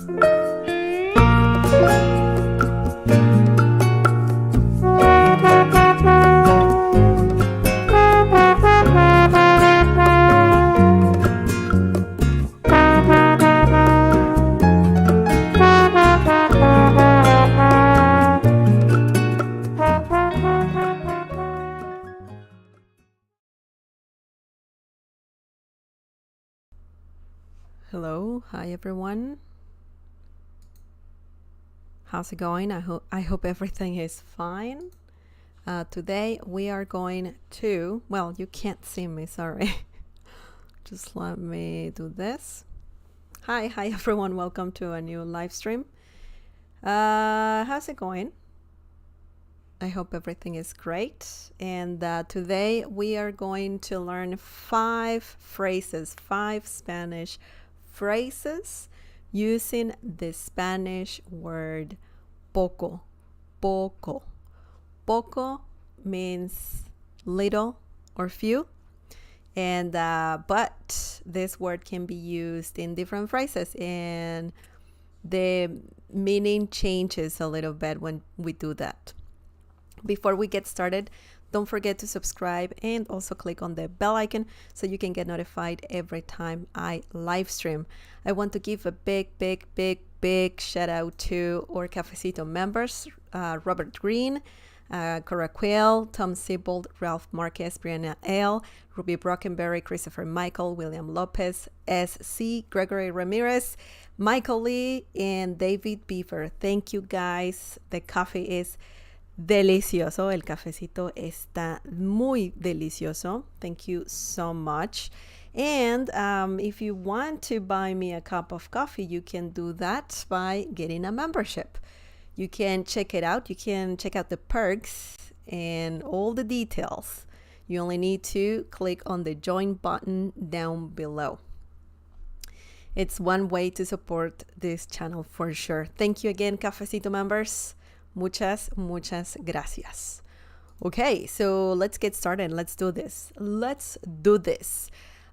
Hello, hi everyone. How's it going? I hope everything is fine. Today we are going to, well, you can't see me, sorry. Just let me do this. Hi everyone, welcome to a new live stream. How's it going? I hope everything is great. And today we are going to learn 5 phrases, 5 Spanish phrases using the Spanish word poco. Poco. Poco means little or few, and but this word can be used in different phrases, and the meaning changes a little bit when we do that. Before we get started, don't forget to subscribe and also click on the bell icon so you can get notified every time I live stream. I want to give a big shout out to our Cafecito members, Robert Green, Coraquel, Tom Siebold, Ralph Marquez, Brianna L., Ruby Brockenberry, Christopher Michael, William Lopez, SC, Gregory Ramirez, Michael Lee, and David Beaver. Thank you guys. The coffee is delicioso. El cafecito está muy delicioso. Thank you so much. And if you want to buy me a cup of coffee, you can do that by getting a membership. You can check it out. You can check out the perks and all the details. You only need to click on the join button down below. It's one way to support this channel for sure. Thank you again, Cafecito members. Muchas gracias. Okay, so let's get started. Let's do this.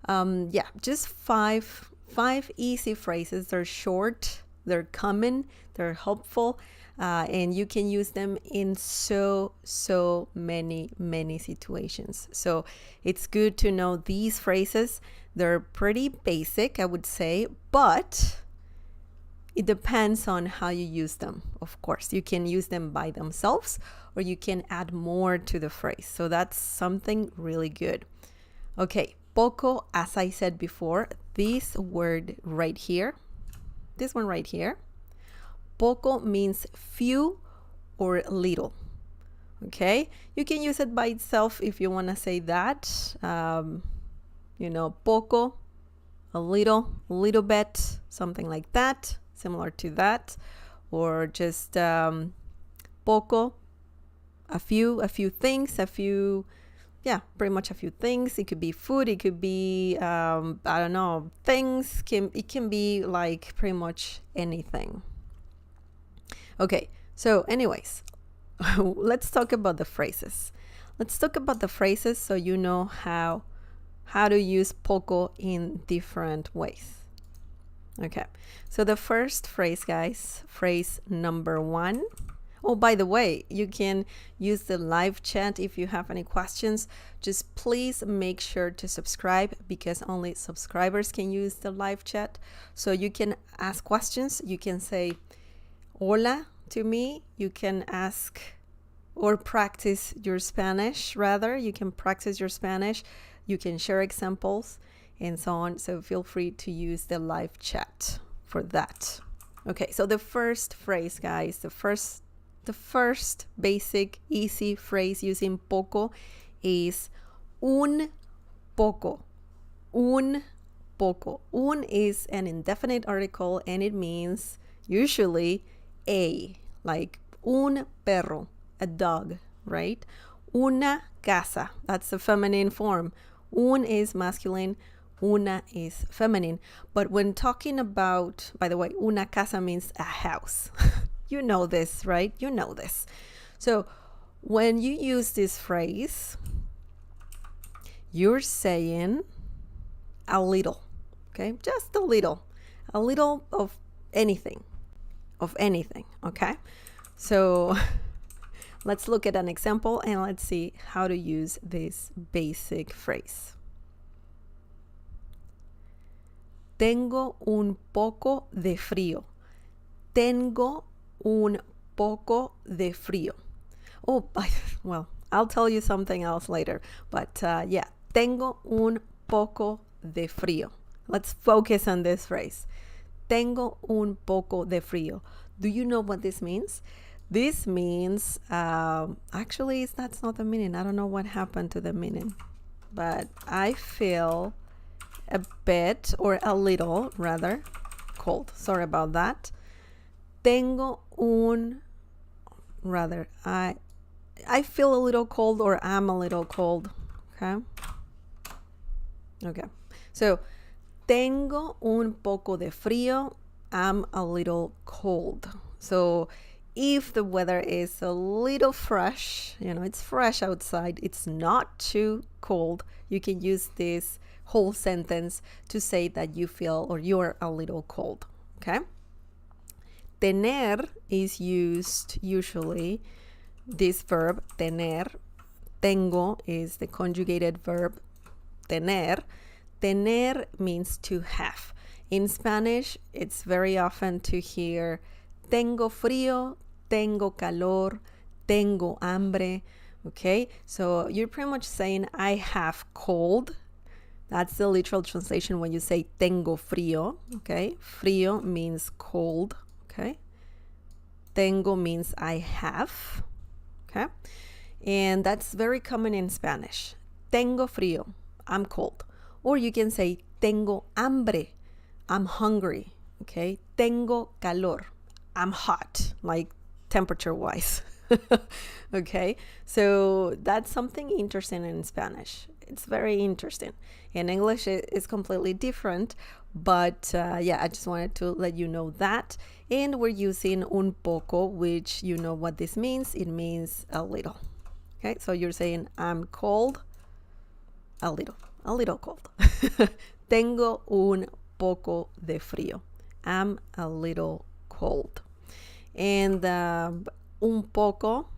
Yeah, just five easy phrases. They're short, they're common, they're helpful, and you can use them in so many situations. So it's good to know these phrases. They're pretty basic, I would say, but it depends on how you use them. Of course, you can use them by themselves or you can add more to the phrase. So that's something really good. Okay, poco, as I said before, this word right here, this one right here, poco means few or little. Okay, you can use it by itself if you want to say that. Poco, a little bit, something like that. Similar to that, or just poco, a few things, pretty much a few things. It could be food, it could be things. It can be like pretty much anything. Okay, so anyways, let's talk about the phrases. So you know how to use poco in different ways. Okay, so the first phrase, guys, phrase number 1. Oh, by the way, you can use the live chat if you have any questions. Just please make sure to subscribe because only subscribers can use the live chat. So you can ask questions. You can say hola to me. You can ask or practice your Spanish, rather. You can practice your Spanish. You can share examples and so on. So feel free to use the live chat for that. Okay, so the first phrase, guys, the first basic easy phrase using poco is un poco. Un poco. Un is an indefinite article and it means usually a, like un perro, a dog, right? Una casa, that's the feminine form. Un is masculine, una is feminine. But when talking about, by the way, una casa means a house. You know this, right? You know this. So when you use this phrase, you're saying a little, okay? Just a little of anything, okay? So let's look at an example and let's see how to use this basic phrase. Tengo un poco de frío. Tengo un poco de frío. Oh, well, I'll tell you something else later. But yeah, tengo un poco de frío. Let's focus on this phrase. Tengo un poco de frío. Do you know what this means? This means, actually, that's not the meaning. I don't know what happened to the meaning. But I feel a bit, or a little, rather, cold. Sorry about that. Tengo un, rather, I feel a little cold, or I'm a little cold. Okay? Okay. So, tengo un poco de frío. I'm a little cold. So, if the weather is a little fresh, it's fresh outside, it's not too cold, you can use this whole sentence to say that you feel or you're a little cold, okay? Tener is used usually, this verb, tener. Tengo is the conjugated verb, tener. Tener means to have. In Spanish, it's very often to hear tengo frío, tengo calor, tengo hambre, okay? So you're pretty much saying I have cold. That's the literal translation when you say tengo frío, okay? Frío means cold, okay? Tengo means I have, okay? And that's very common in Spanish. Tengo frío, I'm cold. Or you can say tengo hambre, I'm hungry, okay? Tengo calor, I'm hot, like temperature-wise, okay? So that's something interesting in Spanish. It's very interesting. In English, it's completely different, but yeah, I just wanted to let you know that. And we're using un poco, which you know what this means. It means a little, okay? So you're saying I'm cold, a little cold. Tengo un poco de frío. I'm a little cold. And un poco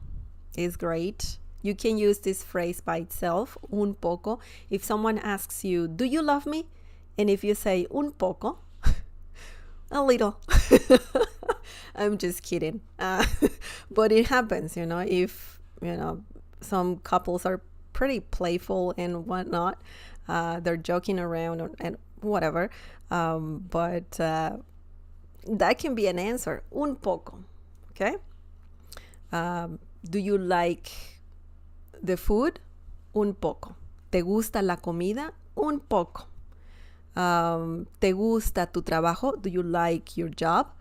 is great. You can use this phrase by itself, un poco. If someone asks you, do you love me? And if you say un poco, a little. I'm just kidding. But it happens, if, some couples are pretty playful and whatnot. They're joking around and whatever. But that can be an answer, un poco, okay? Do you like the food? Un poco. ¿Te gusta la comida? Un poco. ¿Te gusta tu trabajo? Do you like your job?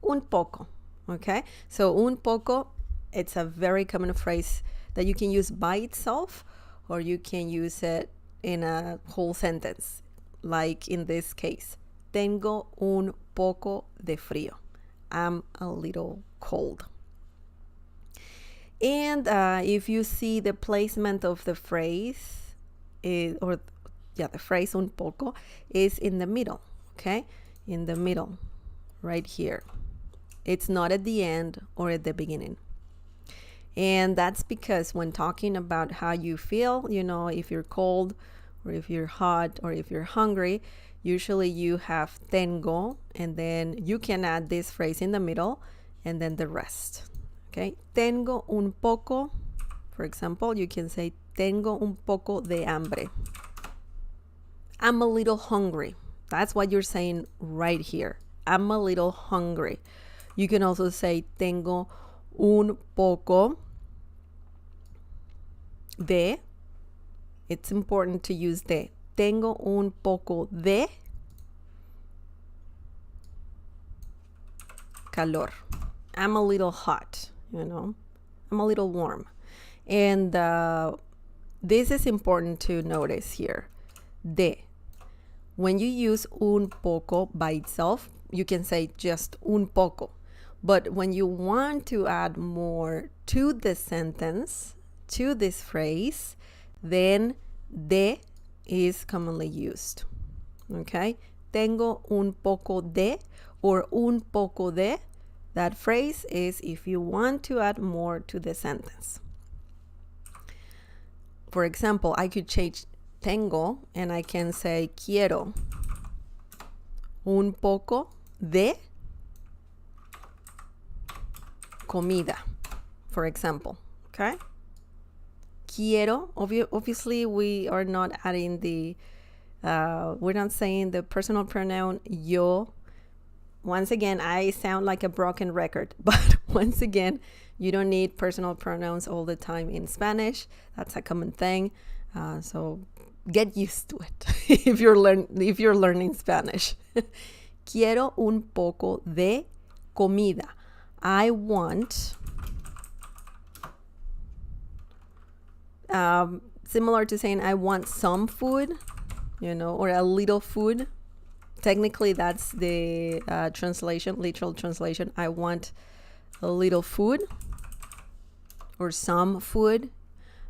Un poco, okay? So un poco, it's a very common phrase that you can use by itself, or you can use it in a whole sentence, like in this case. Tengo un poco de frío. I'm a little cold. And if you see the placement of the phrase, the phrase un poco is in the middle, okay? In the middle, right here. It's not at the end or at the beginning. And that's because when talking about how you feel, if you're cold or if you're hot or if you're hungry, usually you have tengo, and then you can add this phrase in the middle and then the rest. Okay, tengo un poco, for example, you can say tengo un poco de hambre. I'm a little hungry. That's what you're saying right here. I'm a little hungry. You can also say tengo un poco de. It's important to use de. Tengo un poco de calor. I'm a little hot, I'm a little warm. And this is important to notice here. De. When you use un poco by itself, you can say just un poco. But when you want to add more to the sentence, to this phrase, then de is commonly used. Okay? Tengo un poco de, or un poco de, that phrase is if you want to add more to the sentence. For example, I could change tengo and I can say quiero un poco de comida, for example. Okay? Quiero, obviously we are not adding the, we're not saying the personal pronoun yo. Once again, I sound like a broken record, but once again, you don't need personal pronouns all the time in Spanish. That's a common thing. So get used to it if you're learning Spanish. Quiero un poco de comida. I want, similar to saying I want some food, or a little food. Technically, that's the literal translation. I want a little food or some food.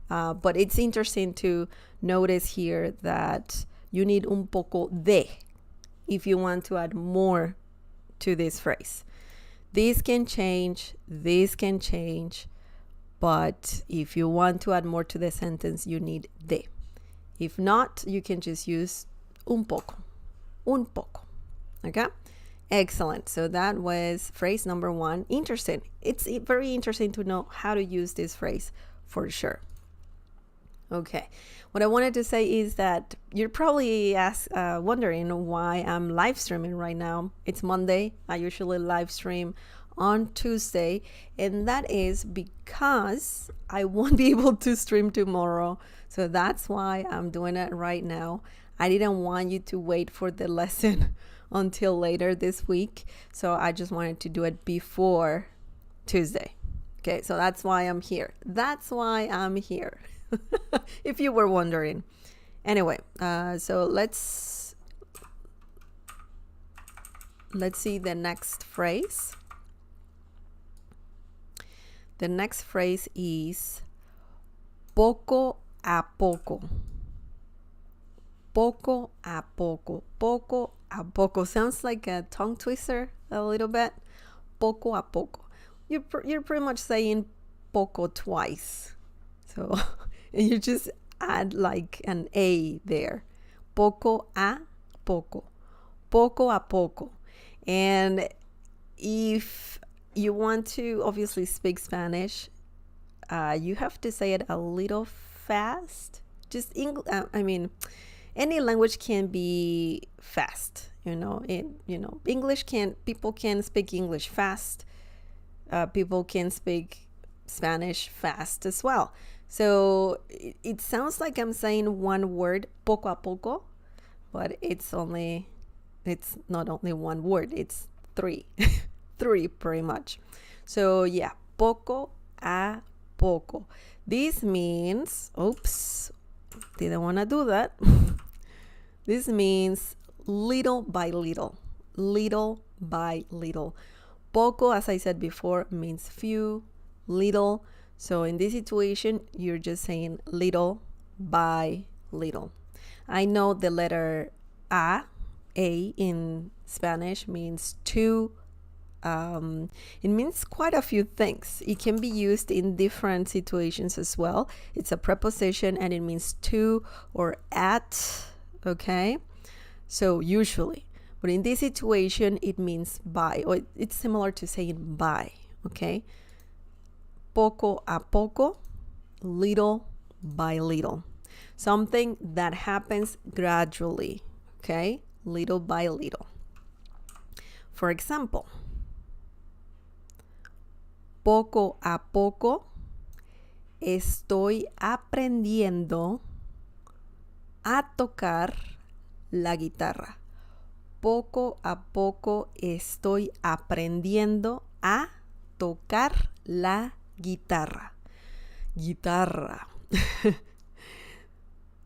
But it's interesting to notice here that you need un poco de if you want to add more to this phrase. This can change, but if you want to add more to the sentence, you need de. If not, you can just use un poco. Okay? Excellent. So that was phrase number 1. Interesting. It's very interesting to know how to use this phrase for sure. Okay. What I wanted to say is that you're probably wondering why I'm live streaming right now. It's Monday. I usually live stream on Tuesday, and that is because I won't be able to stream tomorrow. So that's why I'm doing it right now. I didn't want you to wait for the lesson until later this week. So I just wanted to do it before Tuesday. Okay, so that's why I'm here. If you were wondering. Anyway, so let's see the next phrase. The next phrase is poco a poco. Poco a poco. Poco a poco. Sounds like a tongue twister a little bit. Poco a poco. You're pretty much saying poco twice. So you just add like an A there. Poco a poco. Poco a poco. And if you want to obviously speak Spanish, you have to say it a little fast. Just any language can be fast, English people can speak English fast. People can speak Spanish fast as well. So it sounds like I'm saying one word, poco a poco, but it's not only one word, it's 3. 3 pretty much. So yeah, poco a poco. This means, oops, didn't want to do that. This means little by little. Little by little. Poco, as I said before, means few, little. So in this situation, you're just saying little by little. I know the letter A in Spanish means two. It means quite a few things. It can be used in different situations as well. It's a preposition and it means to or at, okay? So usually, but in this situation, it means by, or it's similar to saying by, okay? Poco a poco, little by little. Something that happens gradually, okay? Little by little. For example, poco a poco estoy aprendiendo a tocar la guitarra. Poco a poco estoy aprendiendo a tocar la guitarra. Guitarra.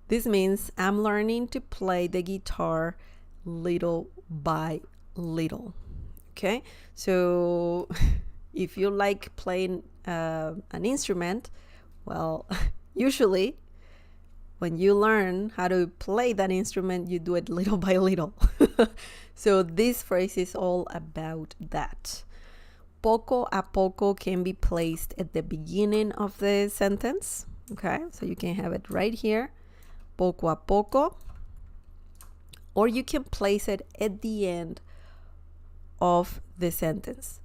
This means I'm learning to play the guitar little by little. Okay, so if you like playing an instrument, well, usually when you learn how to play that instrument, you do it little by little. So this phrase is all about that. Poco a poco can be placed at the beginning of the sentence. Okay, so you can have it right here. Poco a poco. Or you can place it at the end of the sentence.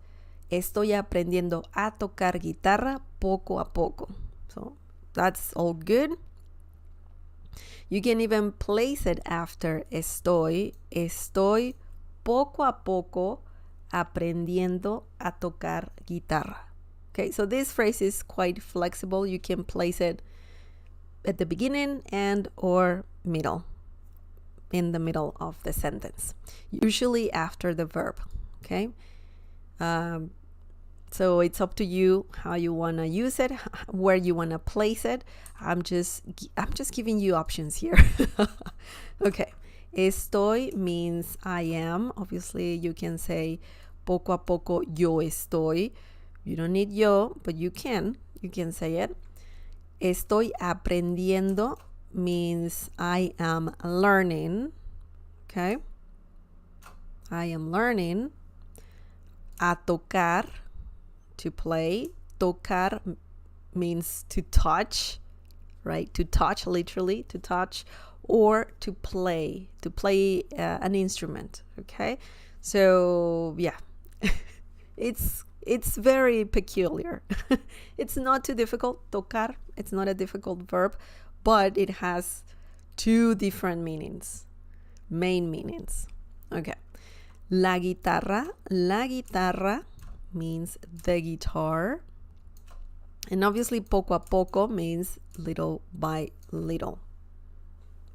Estoy aprendiendo a tocar guitarra poco a poco. So that's all good. You can even place it after estoy. Estoy poco a poco aprendiendo a tocar guitarra. Okay, so this phrase is quite flexible. You can place it at the beginning and or middle, in the middle of the sentence, usually after the verb. Okay, so it's up to you how you want to use it, where you want to place it. I'm just giving you options here. Okay, estoy means I am. Obviously, you can say poco a poco yo estoy. You don't need yo, but you can say it. Estoy aprendiendo means I am learning. Okay, I am learning. A tocar, to play. Tocar means to touch, right? To touch, literally, to touch, or to play an instrument. Okay, so yeah, it's very peculiar. It's not too difficult. Tocar, it's not a difficult verb, but it has two different meanings, main meanings. Okay. La guitarra means the guitar. And obviously poco a poco means little by little.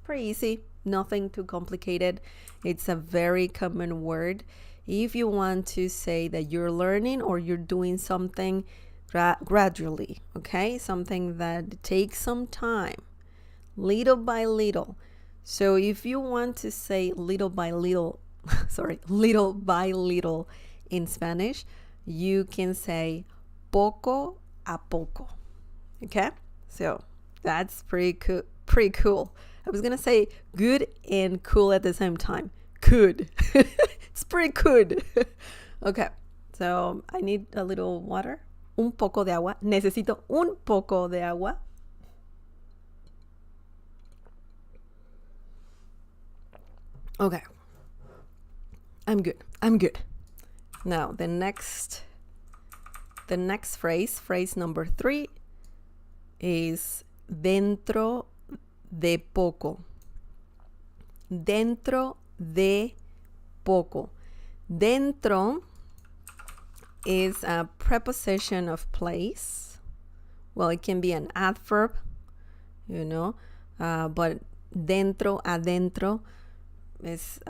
Pretty easy, nothing too complicated. It's a very common word. If you want to say that you're learning or you're doing something gradually, okay? Something that takes some time, little by little. So if you want to say little by little in Spanish, you can say poco a poco. Okay, so that's pretty cool. I was gonna say good and cool at the same time. Good. It's pretty good. Okay, so I need a little water. Un poco de agua. Necesito un poco de agua. Okay, I'm good. Now the next phrase number 3 is dentro de poco. Dentro de poco. Dentro is a preposition of place. Well, it can be an adverb, but dentro, adentro is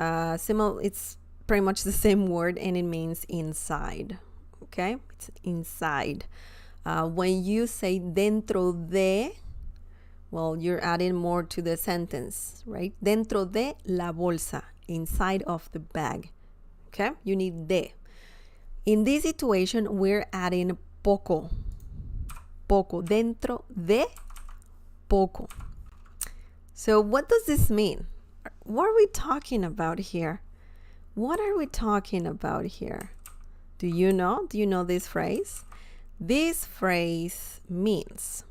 similar. It's pretty much the same word, and it means inside. Okay, it's inside. When you say dentro de, well, you're adding more to the sentence, right? Dentro de la bolsa, inside of the bag. Okay, you need de. In this situation, we're adding poco. Poco, dentro de poco. So what does this mean? What are we talking about here? What are we talking about here? Do you know? Do you know this phrase? This phrase means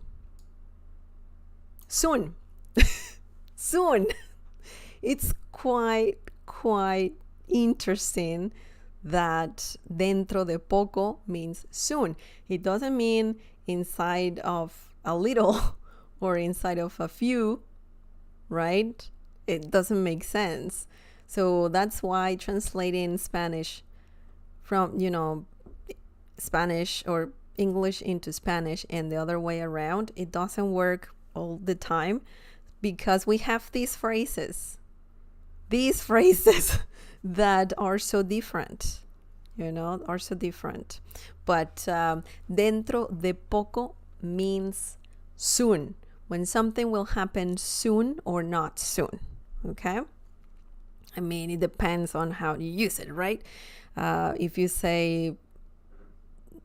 soon. Soon. It's quite interesting that dentro de poco means soon. It doesn't mean inside of a little or inside of a few, right? It doesn't make sense. So that's why translating Spanish from, Spanish or English into Spanish and the other way around, it doesn't work all the time, because we have these phrases that are so different, are so different. But dentro de poco means soon, when something will happen soon or not soon. Okay, I mean, it depends on how you use it, right? If you say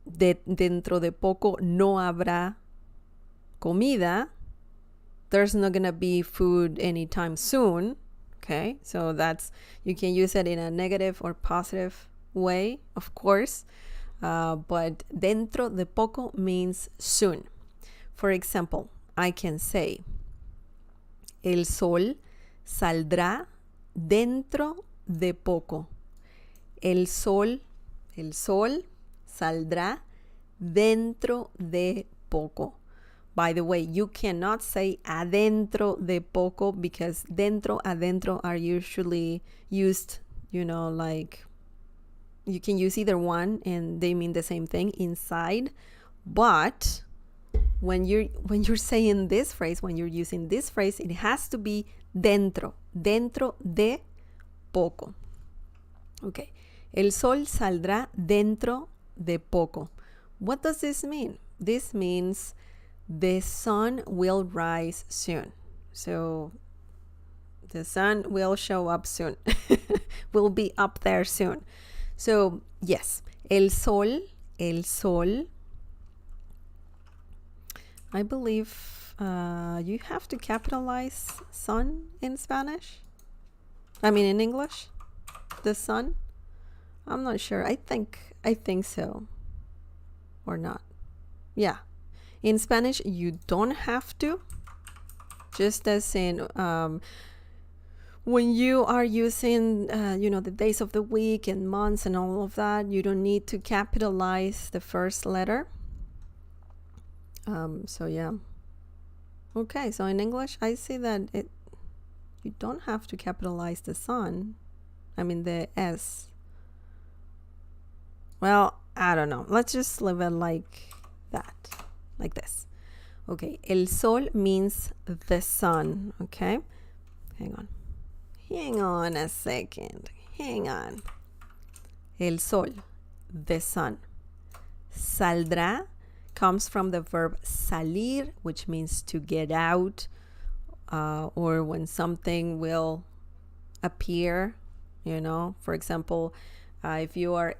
dentro de poco no habrá comida, there's not gonna be food anytime soon. Okay, so that's, you can use it in a negative or positive way, of course, but dentro de poco means soon. For example, I can say, el sol saldrá dentro de poco. El sol saldrá dentro de poco. By the way, you cannot say adentro de poco because dentro, adentro are usually used, like you can use either one and they mean the same thing, inside. But when you're saying this phrase, when you're using this phrase, it has to be dentro de poco. Okay. El sol saldrá dentro de poco. What does this mean? This means the sun will rise soon. So the sun will show up soon. Will be up there soon. So yes, el sol, I believe you have to capitalize sun in Spanish. I mean in English, the sun. I'm not sure. I think so. Or not. Yeah. In Spanish, you don't have to. Just as in when you are using, the days of the week and months and all of that, you don't need to capitalize the first letter. So yeah. Okay, so in English, I see that you don't have to capitalize the sun. I mean the S. Well, I don't know. Let's just leave it like that. Like this. Okay, el sol means the sun. Okay, hang on a second. Hang on. El sol, the sun. Saldrá comes from the verb salir, which means to get out, or when something will appear. For example, if you are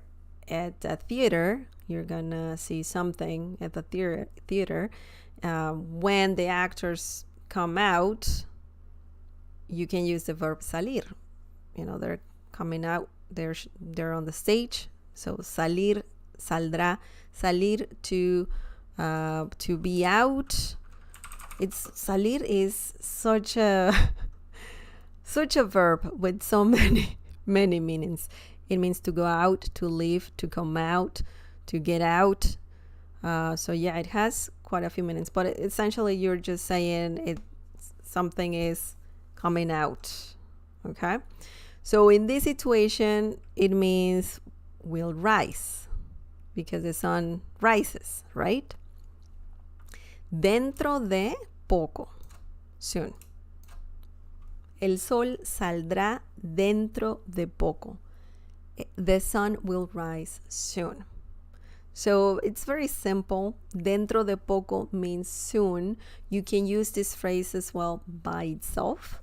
at a theater, you're gonna see something at the theater. When the actors come out, you can use the verb salir. They're coming out. They're on the stage. So salir, saldrá, salir to be out. Salir is such a verb with so many meanings. It means to go out, to leave, to come out, to get out. So yeah, it has quite a few meanings, but essentially you're just saying something is coming out. Okay, so in this situation it means will rise because the sun rises, right? Dentro de poco, soon. El sol saldrá dentro de poco. The sun will rise soon. So it's very simple. Dentro de poco means soon. You can use this phrase as well by itself.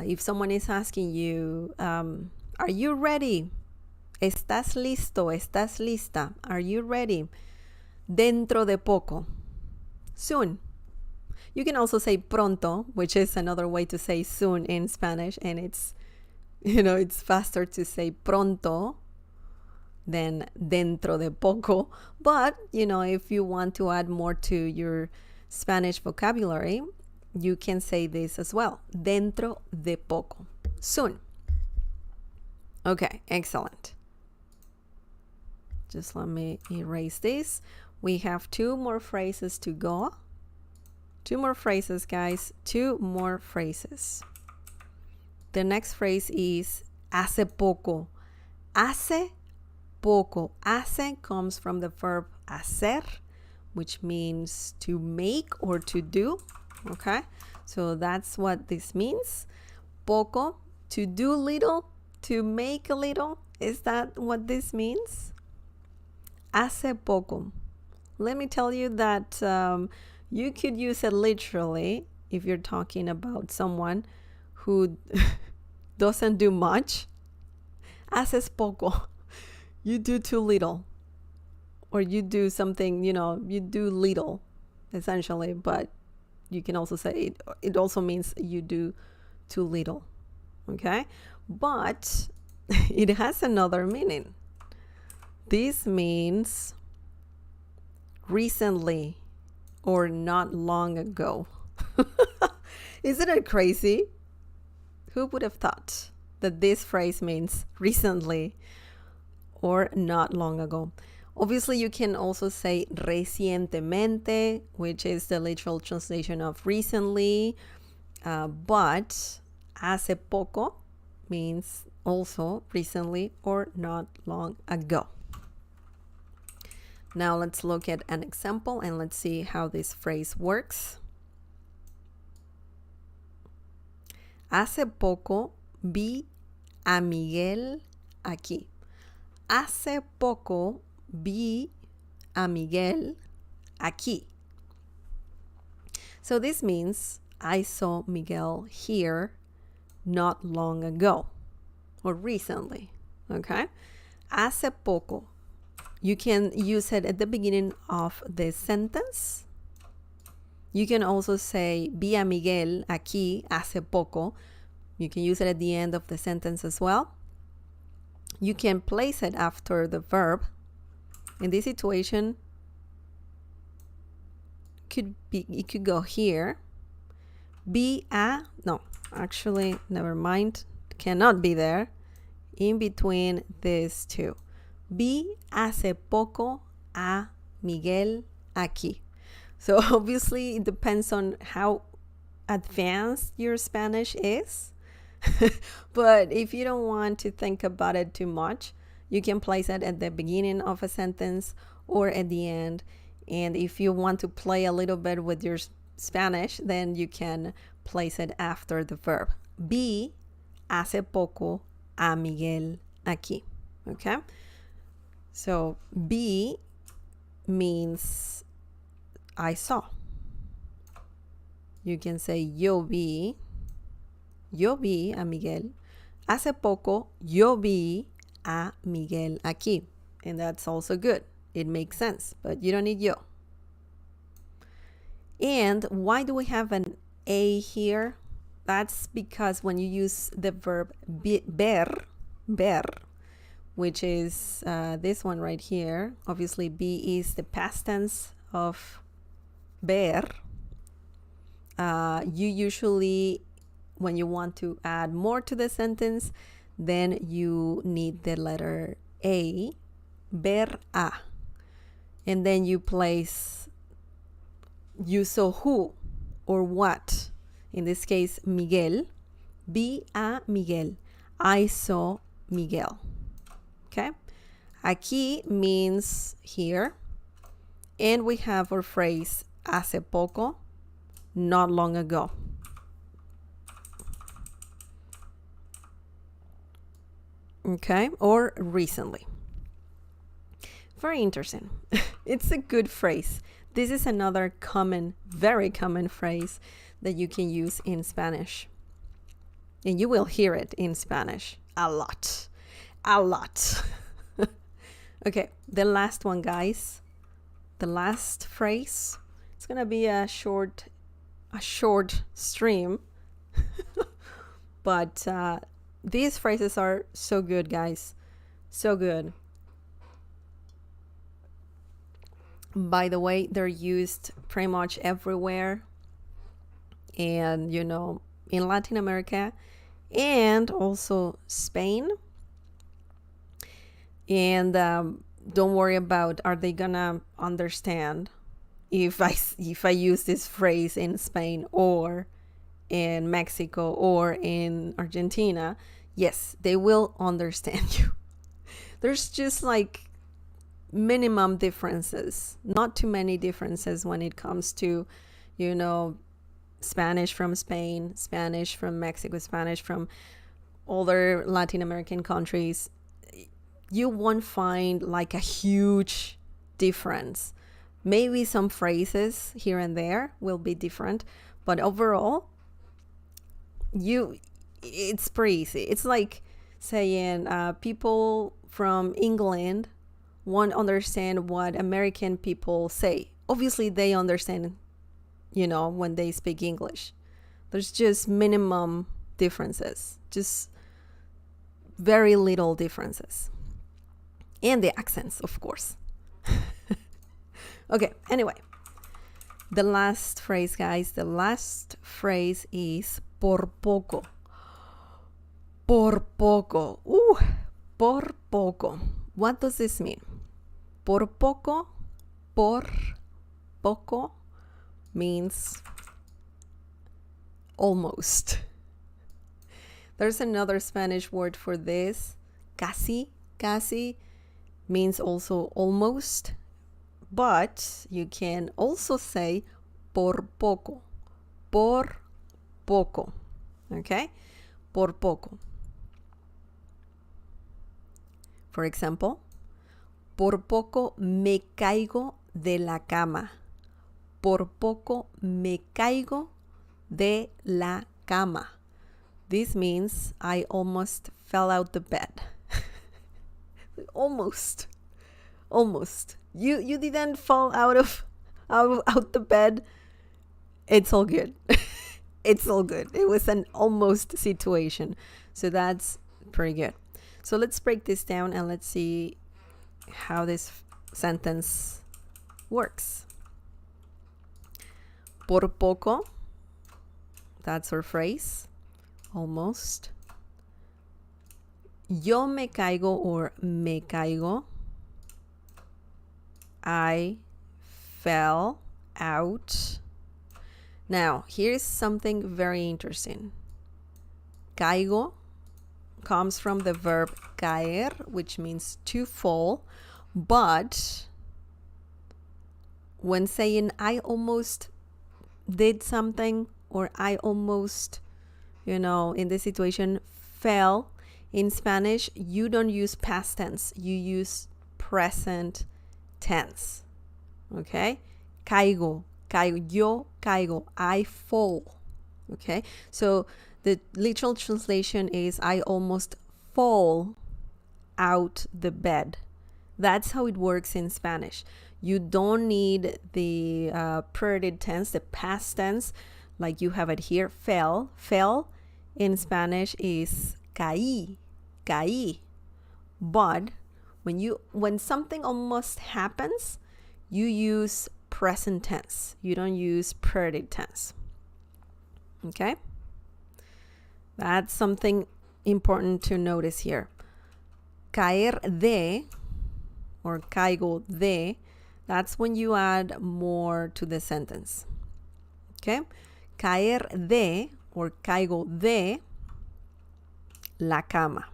If someone is asking you, are you ready? ¿Estás listo? ¿Estás lista? Are you ready? Dentro de poco. Soon. You can also say pronto, which is another way to say soon in Spanish, and it's faster to say pronto than dentro de poco. But, if you want to add more to your Spanish vocabulary, you can say this as well. Dentro de poco. Soon. Okay, excellent. Just let me erase this. We have 2 more phrases to go. 2 more phrases, guys. 2 more phrases. The next phrase is hace poco. Hace poco. Hace comes from the verb hacer, which means to make or to do. Okay, so that's what this means. Poco, to do little, to make a little. Is that what this means? Hace poco. Let me tell you that you could use it literally if you're talking about someone who doesn't do much. Haces poco. You do too little. Or you do something, you do little, essentially, but you can also say it also means you do too little. Okay, but it has another meaning. This means recently or not long ago. Isn't it crazy? Who would have thought that this phrase means recently or not long ago? Obviously, you can also say recientemente, which is the literal translation of recently, but hace poco means also recently or not long ago. Now let's look at an example and let's see how this phrase works. Hace poco vi a Miguel aquí. Hace poco vi a Miguel aquí. So this means I saw Miguel here not long ago or recently. Okay? Hace poco. You can use it at the beginning of the sentence. You can also say vi a Miguel aquí hace poco. You can use it at the end of the sentence as well. You can place it after the verb. In this situation, it could go here. No, actually, never mind. Cannot be there. In between these two. Vi hace poco a Miguel aquí. So obviously it depends on how advanced your Spanish is. But if you don't want to think about it too much, you can place it at the beginning of a sentence or at the end. And if you want to play a little bit with your Spanish, then you can place it after the verb. Vi hace poco a Miguel aquí. Okay? So vi means I saw. You can say yo vi a Miguel. Hace poco yo vi a Miguel aquí. And that's also good. It makes sense, but you don't need yo. And why do we have an a here? That's because when you use the verb ver, which is this one right here, obviously be is the past tense of ver. You usually, when you want to add more to the sentence, then you need the letter a, ver a. And then you saw who or what. In this case, Miguel. Vi a Miguel. I saw Miguel. Okay? Aquí means here. And we have our phrase hace poco, not long ago. Okay? Or recently. Very interesting. It's a good phrase. This is another common, very common phrase that you can use in Spanish. And you will hear it in Spanish a lot. A lot. Okay, the last one, guys. The last phrase. It's going to be a short stream. But these phrases are so good, guys. So good. By the way, they're used pretty much everywhere. And, in Latin America and also Spain. And don't worry about, are they gonna understand if I use this phrase in Spain or in Mexico or in Argentina? Yes, they will understand you. There's just like minimum differences, not too many differences when it comes to, Spanish from Spain, Spanish from Mexico, Spanish from other Latin American countries. You won't find like a huge difference. Maybe some phrases here and there will be different, but overall, it's pretty easy. It's like saying people from England won't understand what American people say. Obviously, they understand you know, when they speak English. There's just minimum differences, just very little differences. And the accents, of course. Okay, anyway. The last phrase, guys, the last phrase is por poco. Por poco. Por poco. What does this mean? Por poco means almost. There's another Spanish word for this. Casi means also almost. But you can also say por poco. Por poco. Okay? Por poco. For example, por poco me caigo de la cama. Por poco me caigo de la cama. This means I almost fell out the bed. Almost. You didn't fall out the bed. It's all good. It's all good. It was an almost situation. So that's pretty good. So let's break this down and let's see how this sentence works. Por poco, that's our phrase. Almost. Yo me caigo or me caigo. I fell out. Now, here's something very interesting. Caigo comes from the verb caer, which means to fall. But when saying I almost did something, or I almost, in this situation, fell, in Spanish, you don't use past tense. You use present tense. Okay? Caigo, yo caigo, I fall. Okay? So the literal translation is I almost fall out the bed. That's how it works in Spanish. You don't need the preterite tense, the past tense, like you have it here. Fell in Spanish is caí. But when something almost happens, you use present tense. You don't use preterite tense. Okay? That's something important to notice here. Caer de or caigo de, that's when you add more to the sentence. Okay? Caer de or caigo de la cama.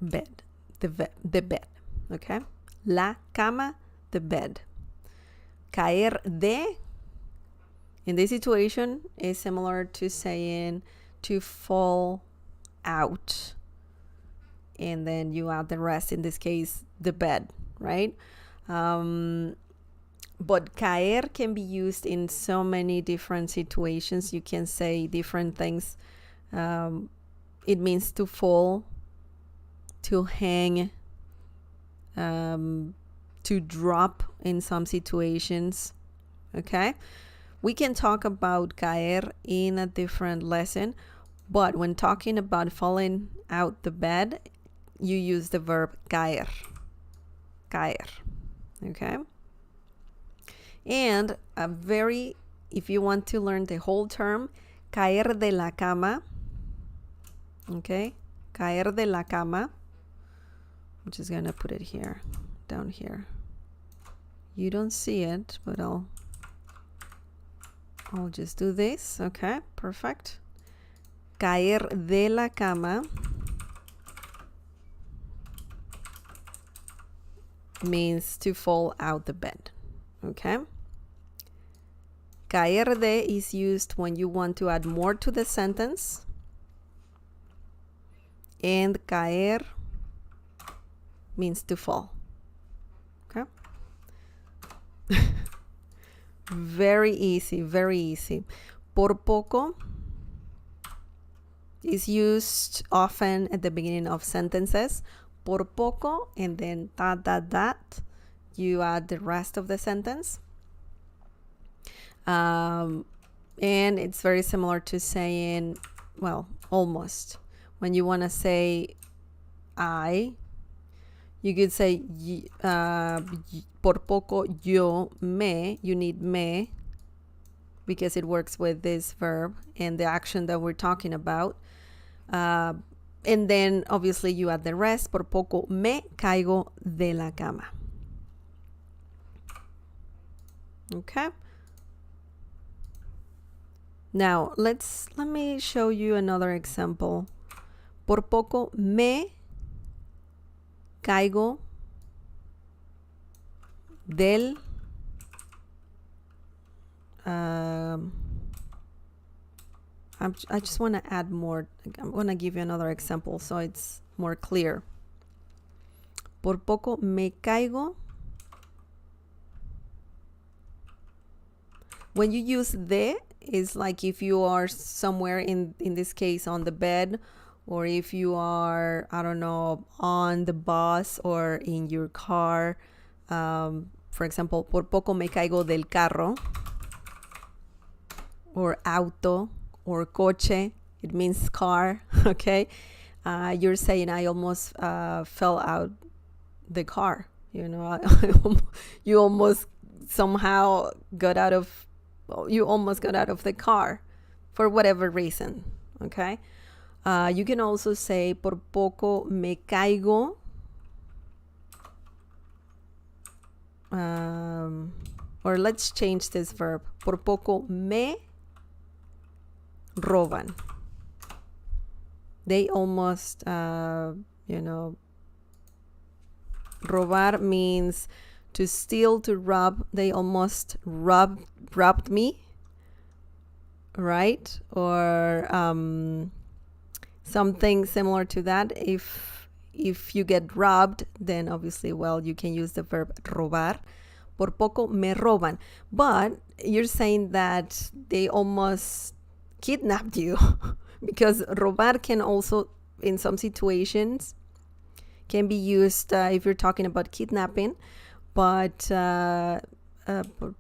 Bed. The bed. Okay? La cama, the bed. Caer de, in this situation, is similar to saying to fall out. And then you add the rest, in this case, the bed, right? But caer can be used in so many different situations. You can say different things. It means to fall, to hang, to drop in some situations. Okay? We can talk about caer in a different lesson, but when talking about falling out the bed, you use the verb caer. Okay? And if you want to learn the whole term, caer de la cama. Okay? Caer de la cama. I'm just gonna put it here, down here. You don't see it, but I'll just do this. Okay, perfect. Caer de la cama means to fall out the bed. Okay? Caer de is used when you want to add more to the sentence. And caer means to fall. Okay? Very easy, very easy. Por poco is used often at the beginning of sentences. Por poco, and then that, you add the rest of the sentence. And it's very similar to saying, well, almost. When you want to say I, you could say por poco yo me. You need me because it works with this verb and the action that we're talking about. And then obviously you add the rest. Por poco me caigo de la cama. Okay. Now let me show you another example. Por poco me caigo del I just want to add more. I'm going to give you another example so it's more clear. Por poco me caigo. When you use de, it's like if you are somewhere in this case on the bed, or if you are, I don't know, on the bus or in your car. For example, por poco me caigo del carro, or auto, or coche. It means car, okay? You're saying I almost fell out the car. You know, you almost somehow got out of, you almost got out of the car for whatever reason, okay? You can also say por poco me caigo. Or let's change this verb. Por poco me roban. They almost, you know, robar means to steal, to rob. They almost robbed me, right? Or something similar to that. If you get robbed, then obviously, well, you can use the verb robar. Por poco me roban. But you're saying that they almost kidnapped you because robar can also, in some situations, can be used if you're talking about kidnapping. But por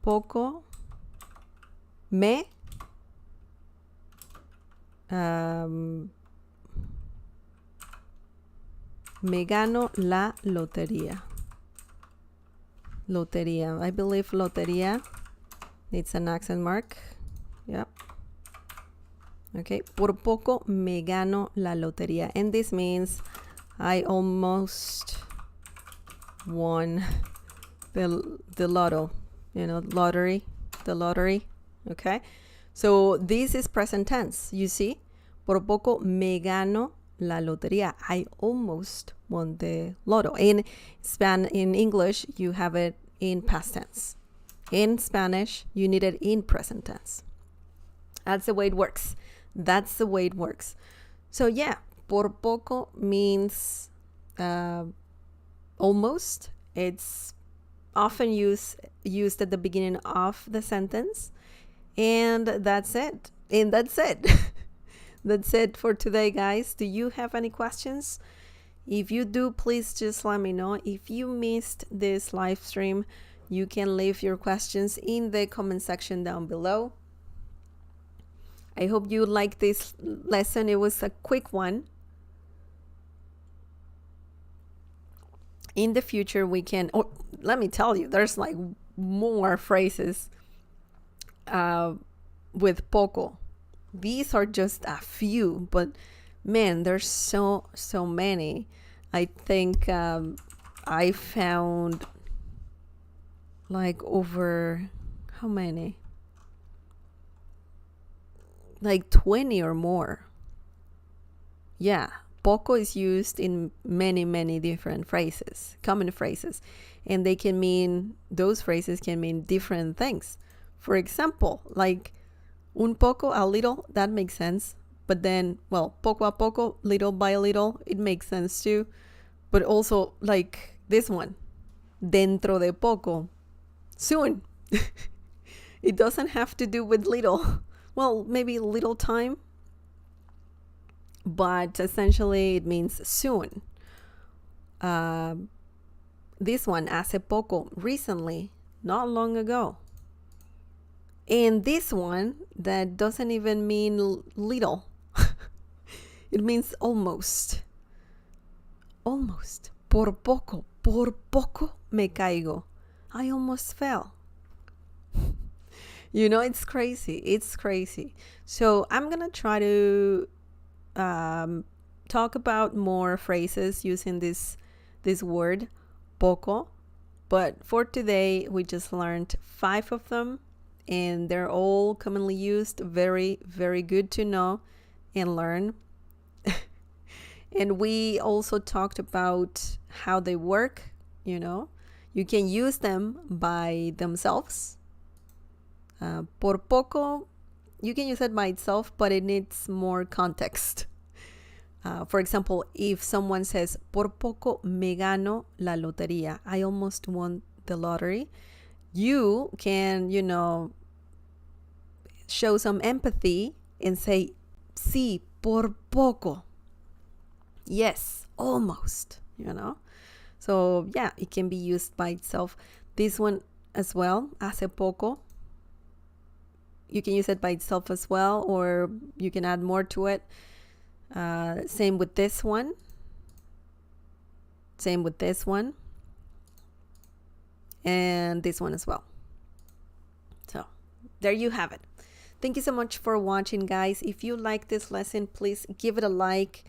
poco me me gano la lotería. Lotería. I believe lotería needs an accent mark. Yep. Okay. Por poco me gano la lotería. And this means I almost won the lotto. You know, lottery. The lottery. Okay. So this is present tense. You see? Por poco me gano la lotería. I almost won the lotto. In English, you have it in past tense. In Spanish, you need it in present tense. That's the way it works. That's the way it works. So yeah, por poco means almost. It's often used at the beginning of the sentence. And that's it. And that's it. That's it for today, guys. Do you have any questions? If you do, please just let me know. If you missed this live stream, you can leave your questions in the comment section down below. I hope you liked this lesson. It was a quick one. In the future, we can, let me tell you, there's like more phrases with POCO. These are just a few, but man, there's so many. I think I found like over, how many? Like 20 or more. Yeah, POCO is used in many different phrases, common phrases, and they can mean, those phrases can mean different things. For example, like un poco, a little, that makes sense. But then, well, poco a poco, little by little, it makes sense too. But also, like this one, dentro de poco, soon. It doesn't have to do with little. Well, maybe little time. But essentially, it means soon. This one, hace poco, recently, not long ago. And this one that doesn't even mean little. It means almost. Almost. Por poco me caigo. I almost fell. You know, it's crazy. It's crazy. So I'm going to try to talk about more phrases using this word, poco. But for today, we just learned 5 of them, and they're all commonly used. Very, very good to know and learn. And we also talked about how they work. You know, you can use them by themselves. Por poco, you can use it by itself, but it needs more context. For example, if someone says, por poco me gano la lotería, I almost won the lottery, you can, you know, show some empathy and say, sí, por poco. Yes, almost, you know. So yeah, it can be used by itself. This one as well, hace poco. You can use it by itself as well, or you can add more to it. Same with this one. Same with this one. And this one as well. So there you have it. Thank you so much for watching, guys. If you like this lesson, please give it a like.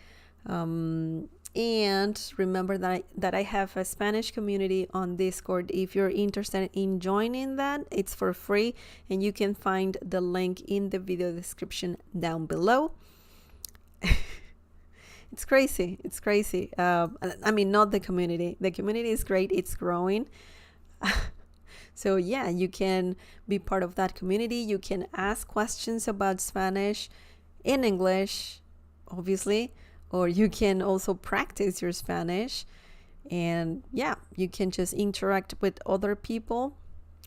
And remember that I have a Spanish community on Discord. If you're interested in joining that, it's for free, and you can find the link in the video description down below. It's crazy. It's crazy. I mean, not the community. The community is great. It's growing. So yeah, you can be part of that community. You can ask questions about Spanish in English, obviously, or you can also practice your Spanish. And yeah, you can just interact with other people.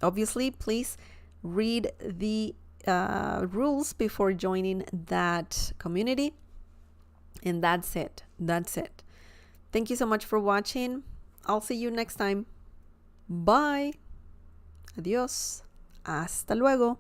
Obviously, please read the rules before joining that community. And that's it. That's it. Thank you so much for watching. I'll see you next time. Bye. Adiós. Hasta luego.